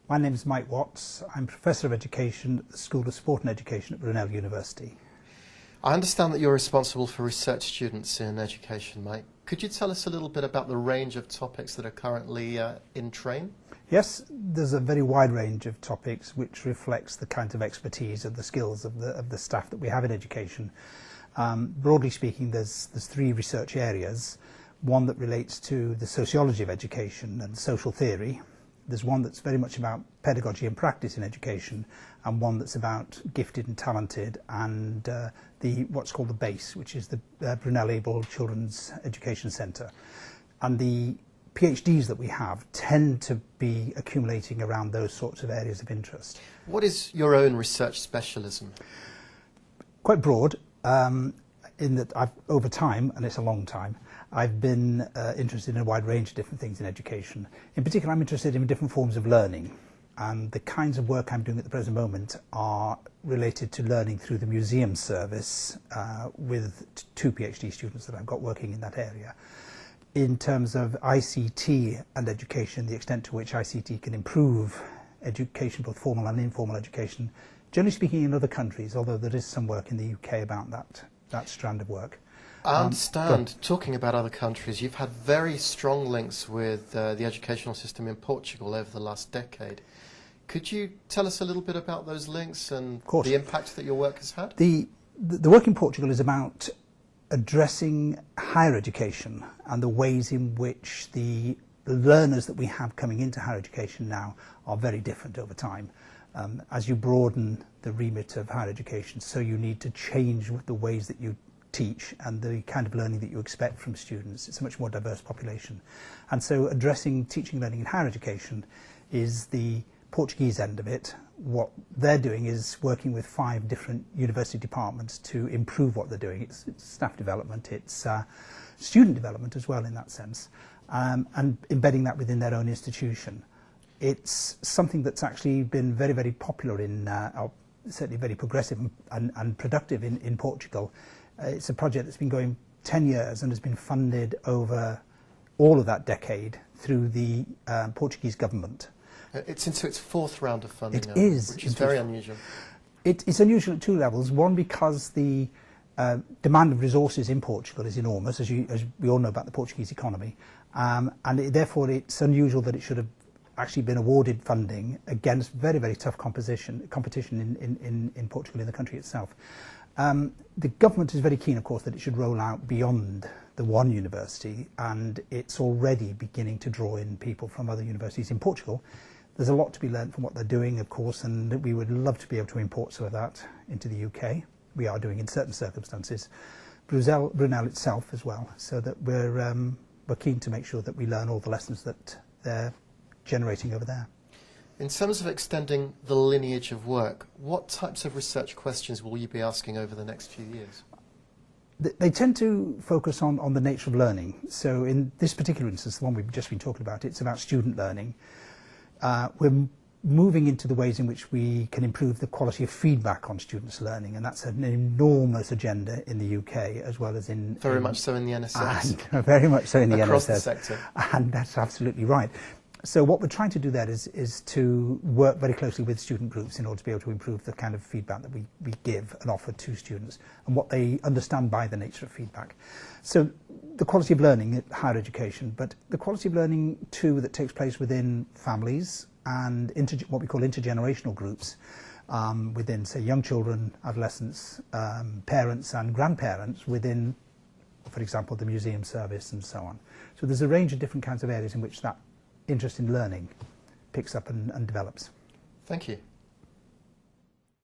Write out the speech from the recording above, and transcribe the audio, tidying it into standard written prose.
My name is Mike Watts. I'm Professor of Education at the School of Sport and Education at Brunel University. I understand that you're responsible for research students in education, Mike. Could you tell us a little bit about the range of topics that are currently in train? Yes, there's a very wide range of topics which reflects the kind of expertise and the skills of the staff that we have in education. Broadly speaking, there's three research areas. One that relates to the sociology of education and social theory. There's one that's very much about pedagogy and practice in education, and one that's about gifted and talented and what's called the BASE, which is the Brunel Able Children's Education Centre. And the PhDs that we have tend to be accumulating around those sorts of areas of interest. What is your own research specialism? Quite broad, in that over time, and it's a long time, I've been interested in a wide range of different things in education. In particular, I'm interested in different forms of learning, and the kinds of work I'm doing at the present moment are related to learning through the museum service with two PhD students that I've got working in that area. In terms of ICT and education, the extent to which ICT can improve education, both formal and informal education, generally speaking in other countries, although there is some work in the UK about that strand of work. I understand, talking about other countries, you've had very strong links with the educational system in Portugal over the last decade. Could you tell us a little bit about those links and the impact that your work has had? The work in Portugal is about addressing higher education and the ways in which the learners that we have coming into higher education now are very different over time. As you broaden the remit of higher education, so you need to change the ways that you teach and the kind of learning that you expect from students. It's a much more diverse population. And so addressing teaching and learning in higher education is the Portuguese end of it. What they're doing is working with 5 different university departments to improve what they're doing. It's staff development, it's student development as well in that sense, and embedding that within their own institution. It's something that's actually been very, very popular in, certainly very progressive and productive in Portugal. It's a project that's been going 10 years and has been funded over all of that decade through the Portuguese government. It's into its 4th round of funding now, which is very unusual. It's unusual at 2 levels. One, because the demand of resources in Portugal is enormous, as we all know about the Portuguese economy, and therefore it's unusual that it should have actually been awarded funding against very, very tough competition in Portugal, in the country itself. The government is very keen, of course, that it should roll out beyond the one university, and it's already beginning to draw in people from other universities in Portugal. There's a lot to be learned from what they're doing, of course, and we would love to be able to import some of that into the UK. We are doing in certain circumstances. Brunel itself as well, so that we're keen to make sure that we learn all the lessons that they're generating over there. In terms of extending the lineage of work, what types of research questions will you be asking over the next few years? They tend to focus on the nature of learning. So in this particular instance, the one we've just been talking about, it's about student learning. We're moving into the ways in which we can improve the quality of feedback on students' learning, and that's an enormous agenda in the UK as well as in... Very much so in the NSS. And very much so in the NSS. Across the sector. And that's absolutely right. So what we're trying to do there is to work very closely with student groups in order to be able to improve the kind of feedback that we give and offer to students and what they understand by the nature of feedback. So the quality of learning in higher education, but the quality of learning too that takes place within families and what we call intergenerational groups within, say, young children, adolescents, parents and grandparents within, for example, the museum service and so on. So there's a range of different kinds of areas in which that interest in learning picks up and develops. Thank you.